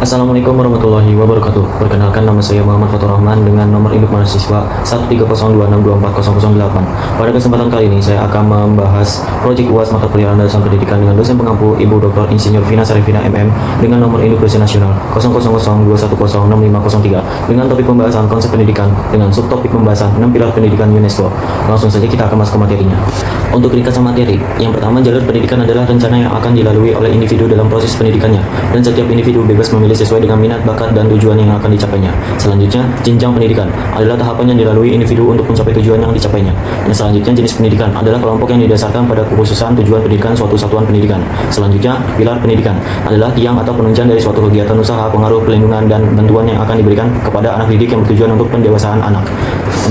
Assalamualaikum warahmatullahi wabarakatuh. Perkenalkan, nama saya Muhammad Fatur Rahman dengan nomor induk mahasiswa 130262408. Pada kesempatan kali ini saya akan membahas proyek UAS mata kuliah landasan pendidikan dengan dosen pengampu Ibu Dr. Insinyur Vina Sarifina MM dengan nomor induk dosen nasional 00021060503 dengan topik pembahasan konsep pendidikan dengan subtopik pembahasan 6 pilar pendidikan UNESCO. Langsung saja kita akan masuk ke materinya. Untuk ringkasan materi, yang pertama, jalur pendidikan adalah rencana yang akan dilalui oleh individu dalam proses pendidikannya, dan setiap individu bebas memilih sesuai dengan minat, bakat, dan tujuan yang akan dicapainya. Selanjutnya, jenjang pendidikan adalah tahapan yang dilalui individu untuk mencapai tujuan yang dicapainya. Yang selanjutnya, jenis pendidikan adalah kelompok yang didasarkan pada kekhususan tujuan pendidikan suatu satuan pendidikan. Selanjutnya, pilar pendidikan adalah tiang atau penunjang dari suatu kegiatan usaha, pengaruh, pelindungan, dan bantuan yang akan diberikan kepada anak didik yang bertujuan untuk pendewasaan anak.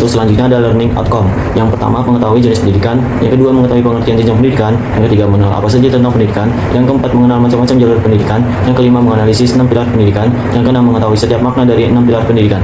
Untuk selanjutnya ada learning outcome. Yang pertama, mengetahui jenis pendidikan. Yang kedua, mengetahui pengertian jenjang pendidikan. Yang ketiga, mengenal apa saja tentang pendidikan. Yang keempat, mengenal macam-macam jalur pendidikan. Yang kelima, menganalisis 6 pilar pendidikan. Yang keenam, mengetahui setiap makna dari 6 pilar pendidikan.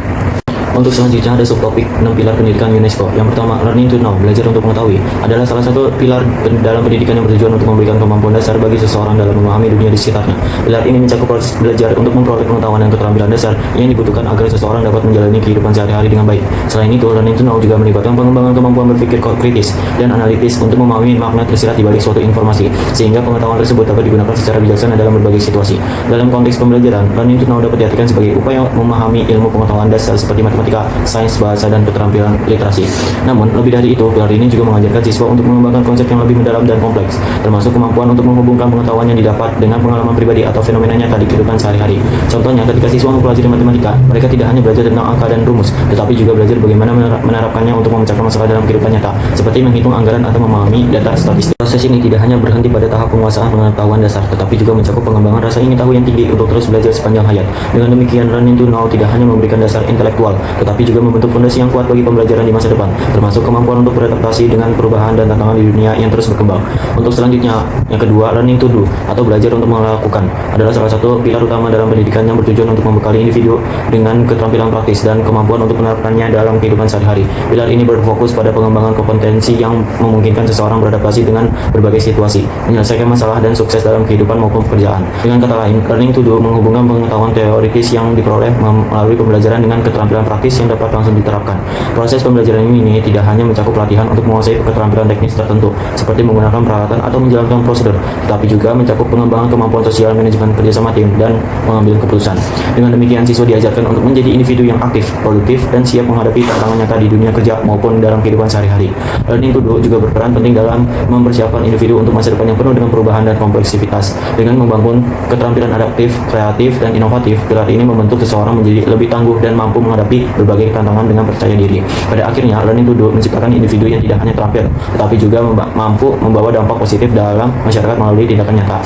Untuk selanjutnya ada subtopik 6 pilar pendidikan UNESCO. Yang pertama, learning to know, belajar untuk mengetahui, adalah salah satu pilar dalam pendidikan yang bertujuan untuk memberikan kemampuan dasar bagi seseorang dalam memahami dunia di sekitarnya. Pilar ini mencakup proses belajar untuk memperoleh pengetahuan dan keterampilan dasar yang dibutuhkan agar seseorang dapat menjalani kehidupan sehari-hari dengan baik. Selain itu, learning to know juga melibatkan pengembangan kemampuan berpikir kritis dan analitis untuk memahami makna tersirat di balik suatu informasi, sehingga pengetahuan tersebut dapat digunakan secara bijaksana dalam berbagai situasi. Dalam konteks pembelajaran, learning to know dapat diartikan sebagai upaya memahami ilmu pengetahuan dasar seperti matematika, sains, bahasa, dan keterampilan literasi. Namun, lebih dari itu, pilar ini juga mengajarkan siswa untuk mengembangkan konsep yang lebih mendalam dan kompleks, termasuk kemampuan untuk menghubungkan pengetahuan yang didapat dengan pengalaman pribadi atau fenomena nyata di kehidupan sehari-hari. Contohnya, ketika siswa mempelajari matematika, mereka tidak hanya belajar tentang angka dan rumus, tetapi juga belajar bagaimana menerapkannya untuk memecahkan masalah dalam kehidupan nyata, seperti menghitung anggaran atau memahami data statistik. Proses ini tidak hanya berhenti pada tahap penguasaan pengetahuan dasar, tetapi juga mencakup pengembangan rasa ingin tahu yang tinggi untuk terus belajar sepanjang hayat. Dengan demikian, learning to know tidak hanya memberikan dasar intelektual, tetapi juga membentuk fondasi yang kuat bagi pembelajaran di masa depan, termasuk kemampuan untuk beradaptasi dengan perubahan dan tantangan di dunia yang terus berkembang. Untuk selanjutnya, yang kedua, learning to do atau belajar untuk melakukan adalah salah satu pilar utama dalam pendidikan yang bertujuan untuk membekali individu dengan keterampilan praktis dan kemampuan untuk menerapkannya dalam kehidupan sehari-hari. Pilar ini berfokus pada pengembangan kompetensi yang memungkinkan seseorang beradaptasi dengan berbagai situasi, menyelesaikan masalah, dan sukses dalam kehidupan maupun pekerjaan. Dengan kata lain, learning to do menghubungkan pengetahuan teoritis yang diperoleh melalui pembelajaran dengan keterampilan praktis yang dapat langsung diterapkan. Proses pembelajaran ini tidak hanya mencakup pelatihan untuk menguasai keterampilan teknis tertentu, seperti menggunakan peralatan atau menjalankan prosedur, tetapi juga mencakup pengembangan kemampuan sosial, manajemen kerjasama tim, dan mengambil keputusan. Dengan demikian, siswa diajarkan untuk menjadi individu yang aktif, produktif, dan siap menghadapi tantangan nyata di dunia kerja maupun dalam kehidupan sehari-hari. Learning to do juga berperan penting dalam mempersiapkan individu untuk masa depan yang penuh dengan perubahan dan kompleksivitas. Dengan membangun keterampilan adaptif, kreatif, dan inovatif, pilar ini membentuk seseorang menjadi lebih tangguh dan mampu menghadapi berbagai tantangan dengan percaya diri. Pada akhirnya, learning to do menciptakan individu yang tidak hanya terampil, tetapi juga mampu membawa dampak positif dalam masyarakat melalui tindakan nyata.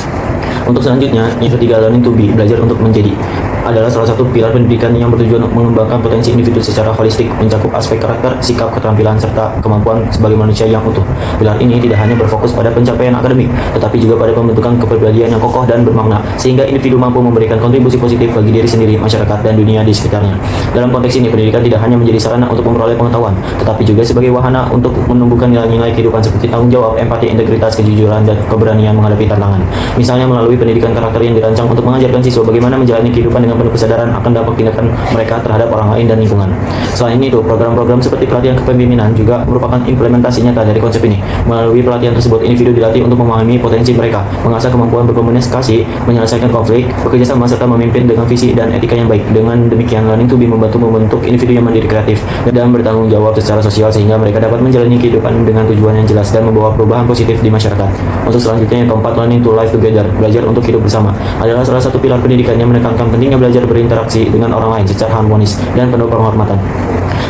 Untuk selanjutnya, yang ketiga, learning to be, belajar untuk menjadi, adalah salah satu pilar pendidikan yang bertujuan untuk mengembangkan potensi individu secara holistik, mencakup aspek karakter, sikap, keterampilan, serta kemampuan sebagai manusia yang utuh. Pilar ini tidak hanya berfokus pada pencapaian akademik, tetapi juga pada pembentukan kepribadian yang kokoh dan bermakna, sehingga individu mampu memberikan kontribusi positif bagi diri sendiri, masyarakat, dan dunia di sekitarnya. Dalam konteks ini, pendidikan tidak hanya menjadi sarana untuk memperoleh pengetahuan, tetapi juga sebagai wahana untuk menumbuhkan nilai-nilai kehidupan seperti tanggung jawab, empati, integritas, kejujuran, dan keberanian menghadapi tantangan. Misalnya melalui pendidikan karakter yang dirancang untuk mengajarkan siswa bagaimana menjalani kehidupan dengan penuh kesadaran akan dampak tindakan mereka terhadap orang lain dan lingkungan. Selain itu, program-program seperti pelatihan kepemimpinan juga merupakan implementasi nyata dari konsep ini. Melalui pelatihan tersebut, individu dilatih untuk memahami potensi mereka, mengasah kemampuan berkomunikasi, menyelesaikan konflik, bekerja sama, serta memimpin dengan visi dan etika yang baik. Dengan demikian, learning to be membentuk individu yang mandiri, kreatif, dan bertanggung jawab secara sosial, sehingga mereka dapat menjalani kehidupan dengan tujuan yang jelas dan membawa perubahan positif di masyarakat. Untuk selanjutnya, yang keempat, learning to live together, belajar untuk hidup bersama, adalah salah satu pilar pendidikan yang menekankan pentingnya belajar berinteraksi dengan orang lain secara harmonis dan penuh penghormatan.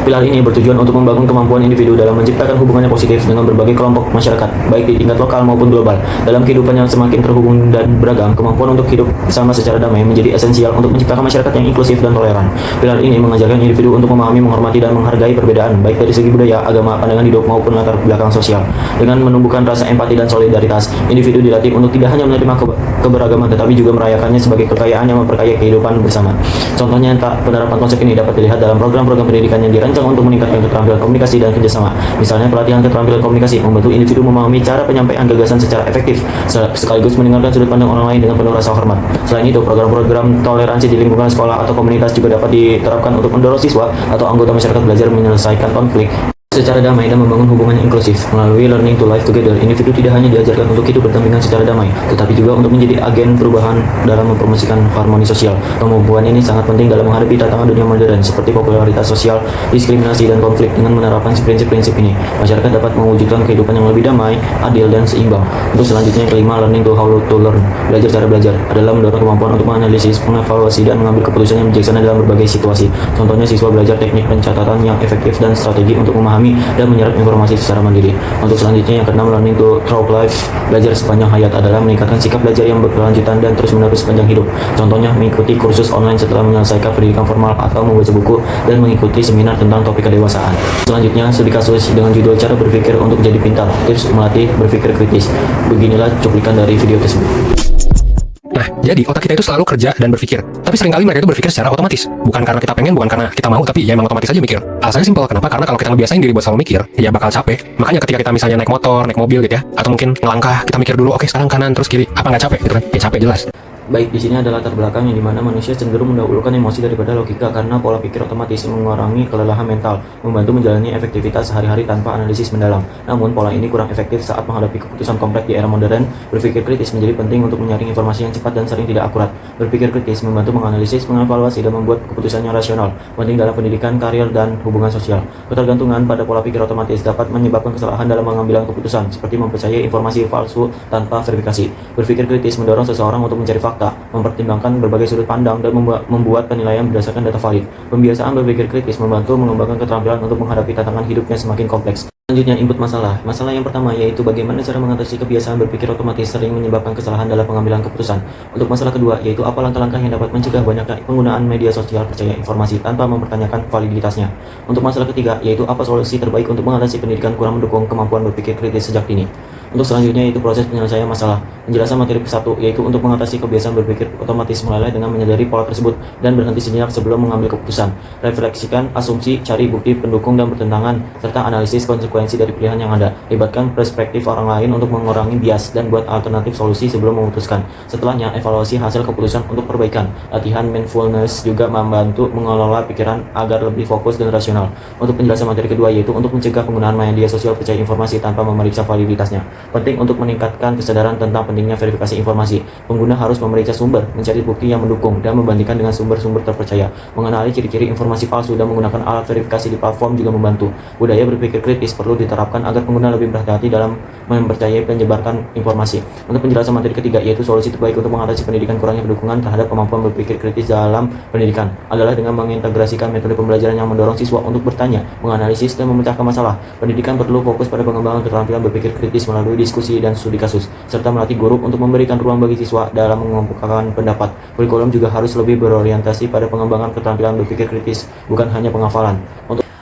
Pilar ini bertujuan untuk membangun kemampuan individu dalam menciptakan hubungannya positif dengan berbagai kelompok masyarakat, baik di tingkat lokal maupun global. Dalam kehidupan yang semakin terhubung dan beragam, kemampuan untuk hidup bersama secara damai menjadi esensial untuk menciptakan masyarakat yang inklusif dan toleran. Pilar ini mengajarkan individu untuk memahami, menghormati, dan menghargai perbedaan, baik dari segi budaya, agama, pandangan hidup, maupun latar belakang sosial. Dengan menumbuhkan rasa empati dan solidaritas, individu dilatih untuk tidak hanya menerima keberagaman, tetapi juga merayakannya sebagai kekayaan yang memperkaya kehidupan bersama. Contohnya, penerapan konsep ini dapat dilihat dalam program-program pendidikan yang dirancang untuk meningkatkan keterampilan komunikasi dan kerjasama. Misalnya, pelatihan keterampilan komunikasi membantu individu memahami cara penyampaian gagasan secara efektif, sekaligus mendengarkan sudut pandang orang lain dengan penuh rasa hormat. Selain itu, program-program toleransi di lingkungan sekolah atau komunitas juga dapat diterapkan untuk mendorong siswa atau anggota masyarakat belajar menyelesaikan konflik secara damai dan membangun hubungan yang inklusif. Melalui learning to live together, individu tidak hanya diajarkan untuk hidup berdampingan secara damai, tetapi juga untuk menjadi agen perubahan dalam mempromosikan harmoni sosial. Kemampuan ini sangat penting dalam menghadapi tantangan dunia modern seperti popularitas sosial, diskriminasi, dan konflik. Dengan menerapkan prinsip-prinsip ini, masyarakat dapat mewujudkan kehidupan yang lebih damai, adil, dan seimbang. Untuk selanjutnya, yang kelima, learning to how to learn. Belajar cara belajar adalah mendorong kemampuan untuk menganalisis, mengevaluasi, dan mengambil keputusan yang bijaksana dalam berbagai situasi. Contohnya, siswa belajar teknik pencatatan yang efektif dan strategi untuk memahami dan menyerap informasi secara mandiri. Untuk selanjutnya, yang keenam, learning to through life. Belajar sepanjang hayat adalah meningkatkan sikap belajar yang berkelanjutan dan terus-menerus sepanjang hidup. Contohnya, mengikuti kursus online setelah menyelesaikan pendidikan formal atau membaca buku dan mengikuti seminar tentang topik kedewasaan. Selanjutnya, studi kasus dengan judul Cara Berpikir untuk Jadi Pintar, tips melatih berpikir kritis. Beginilah cuplikan dari video tersebut. Nah, jadi otak kita itu selalu kerja dan berpikir. Tapi seringkali mereka itu berpikir secara otomatis. Bukan karena kita pengen, bukan karena kita mau, tapi ya emang otomatis aja mikir. Alasannya simpel, kenapa? Karena kalau kita ngebiasain diri buat selalu mikir, ya bakal capek. Makanya ketika kita misalnya naik motor, naik mobil gitu ya, atau mungkin ngelangkah, kita mikir dulu, oke sekarang kanan, terus kiri. Apa nggak capek gitu kan? Ya capek jelas. Baik, di sini ada latar belakang yang dimana manusia cenderung mendahulukan emosi daripada logika karena pola pikir otomatis mengurangi kelelahan mental, membantu menjalani efektivitas sehari-hari tanpa analisis mendalam. Namun, pola ini kurang efektif saat menghadapi keputusan kompleks di era modern. Berpikir kritis menjadi penting untuk menyaring informasi yang cepat dan sering tidak akurat. Berpikir kritis membantu menganalisis, mengevaluasi, dan membuat keputusan yang rasional, penting dalam pendidikan, karir, dan hubungan sosial. Ketergantungan pada pola pikir otomatis dapat menyebabkan kesalahan dalam pengambilan keputusan, seperti mempercayai informasi palsu tanpa verifikasi. Berpikir kritis mendorong seseorang untuk mencari fakta, mempertimbangkan berbagai sudut pandang, dan membuat penilaian berdasarkan data valid. Pembiasaan berpikir kritis membantu mengembangkan keterampilan untuk menghadapi tantangan hidup yang semakin kompleks. Selanjutnya, input masalah. Masalah yang pertama yaitu bagaimana cara mengatasi kebiasaan berpikir otomatis sering menyebabkan kesalahan dalam pengambilan keputusan. Untuk masalah kedua yaitu apa langkah-langkah yang dapat mencegah banyaknya penggunaan media sosial percaya informasi tanpa mempertanyakan validitasnya. Untuk masalah ketiga yaitu apa solusi terbaik untuk mengatasi pendidikan kurang mendukung kemampuan berpikir kritis sejak dini. Untuk selanjutnya yaitu proses penyelesaian masalah. Penjelasan materi satu yaitu untuk mengatasi kebiasaan berpikir otomatis mulailah dengan menyadari pola tersebut dan berhenti sejenak sebelum mengambil keputusan. Refleksikan asumsi, cari bukti pendukung dan bertentangan, serta analisis konsekuensi dari pilihan yang ada. Libatkan perspektif orang lain untuk mengurangi bias dan buat alternatif solusi sebelum memutuskan. Setelahnya, evaluasi hasil keputusan untuk perbaikan. Latihan mindfulness juga membantu mengelola pikiran agar lebih fokus dan rasional. Untuk penjelasan materi kedua yaitu untuk mencegah penggunaan media sosial percaya informasi tanpa memeriksa validitasnya. Penting untuk meningkatkan kesadaran tentang pentingnya verifikasi informasi. Pengguna harus memeriksa sumber, mencari bukti yang mendukung, dan membandingkan dengan sumber-sumber terpercaya. Mengenali ciri-ciri informasi palsu dan menggunakan alat verifikasi di platform juga membantu. Budaya berpikir kritis perlu diterapkan agar pengguna lebih berhati-hati dalam mempercayai penyebarkan informasi. Untuk penjelasan materi ketiga yaitu solusi terbaik untuk mengatasi pendidikan kurangnya dukungan terhadap kemampuan berpikir kritis dalam pendidikan adalah dengan mengintegrasikan metode pembelajaran yang mendorong siswa untuk bertanya, menganalisis, dan memecahkan masalah. Pendidikan perlu fokus pada pengembangan keterampilan berpikir kritis melalui diskusi dan studi kasus, serta melatih guru untuk memberikan ruang bagi siswa dalam mengemukakan pendapat. Kurikulum juga harus lebih berorientasi pada pengembangan keterampilan berpikir kritis, bukan hanya penghafalan.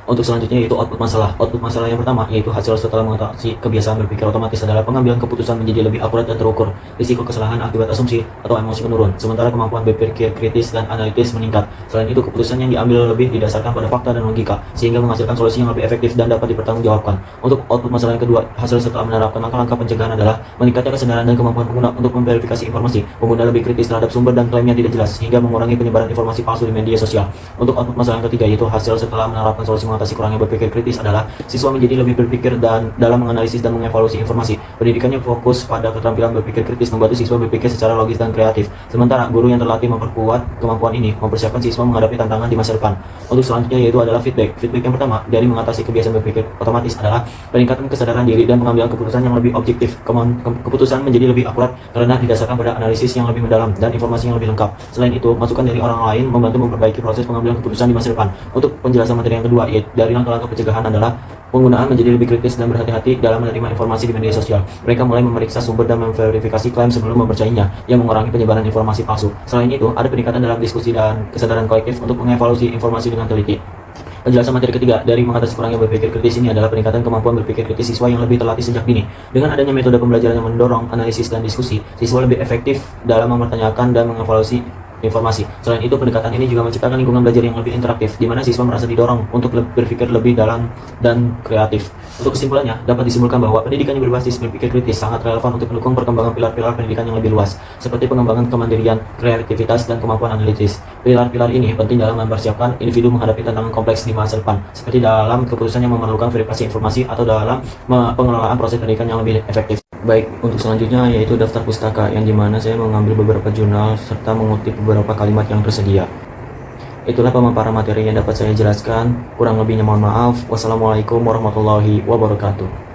Untuk selanjutnya yaitu output masalah. Output masalah yang pertama yaitu hasil setelah mengatasi kebiasaan berpikir otomatis adalah pengambilan keputusan menjadi lebih akurat dan terukur. Risiko kesalahan akibat asumsi atau emosi menurun, sementara kemampuan berpikir kritis dan analitis meningkat. Selain itu, keputusan yang diambil lebih didasarkan pada fakta dan logika, sehingga menghasilkan solusi yang lebih efektif dan dapat dipertanggungjawabkan. Untuk output masalah yang kedua, hasil setelah menerapkan langkah-langkah pencegahan adalah meningkatnya kesadaran dan kemampuan pengguna untuk memverifikasi informasi. Pengguna lebih kritis terhadap sumber dan klaim yang tidak jelas, sehingga mengurangi penyebaran informasi palsu di media sosial. Untuk output masalah yang ketiga yaitu hasil setelah menerapkan solusi mengatasi kurangnya berpikir kritis adalah siswa menjadi lebih berpikir dan dalam menganalisis dan mengevaluasi informasi. Pendidikannya fokus pada keterampilan berpikir kritis, membantu siswa berpikir secara logis dan kreatif. Sementara guru yang terlatih memperkuat kemampuan ini, mempersiapkan siswa menghadapi tantangan di masa depan. Untuk selanjutnya yaitu adalah feedback. Feedback yang pertama dari mengatasi kebiasaan berpikir otomatis adalah peningkatan kesadaran diri dan pengambilan keputusan yang lebih objektif. Keputusan menjadi lebih akurat karena didasarkan pada analisis yang lebih mendalam dan informasi yang lebih lengkap. Selain itu, masukan dari orang lain membantu memperbaiki proses pengambilan keputusan di masa depan. Untuk penjelasan materi yang kedua yaitu dari langkah-langkah pencegahan adalah penggunaan menjadi lebih kritis dan berhati-hati dalam menerima informasi di media sosial. Mereka mulai memeriksa sumber dan memverifikasi klaim sebelum mempercayainya, yang mengurangi penyebaran informasi palsu. Selain itu, ada peningkatan dalam diskusi dan kesadaran kolektif untuk mengevaluasi informasi dengan teliti. Penjelasan materi ketiga dari mengatasi kurangnya berpikir kritis ini adalah peningkatan kemampuan berpikir kritis siswa yang lebih terlatih sejak dini. Dengan adanya metode pembelajaran yang mendorong analisis dan diskusi, siswa lebih efektif dalam mempertanyakan dan mengevaluasi informasi. Selain itu, pendekatan ini juga menciptakan lingkungan belajar yang lebih interaktif, di mana siswa merasa didorong untuk berpikir lebih dalam dan kreatif. Untuk kesimpulannya, dapat disimpulkan bahwa pendidikan yang berbasis berpikir kritis sangat relevan untuk mendukung perkembangan pilar-pilar pendidikan yang lebih luas, seperti pengembangan kemandirian, kreativitas, dan kemampuan analitis. Pilar-pilar ini penting dalam mempersiapkan individu menghadapi tantangan kompleks di masa depan, seperti dalam keputusan yang memerlukan verifikasi informasi atau dalam pengelolaan proses pendidikan yang lebih efektif. Baik, untuk selanjutnya yaitu daftar pustaka, yang dimana saya mengambil beberapa jurnal serta mengutip beberapa kalimat yang tersedia. Itulah pemaparan materi yang dapat saya jelaskan. Kurang lebihnya mohon maaf. Wassalamualaikum warahmatullahi wabarakatuh.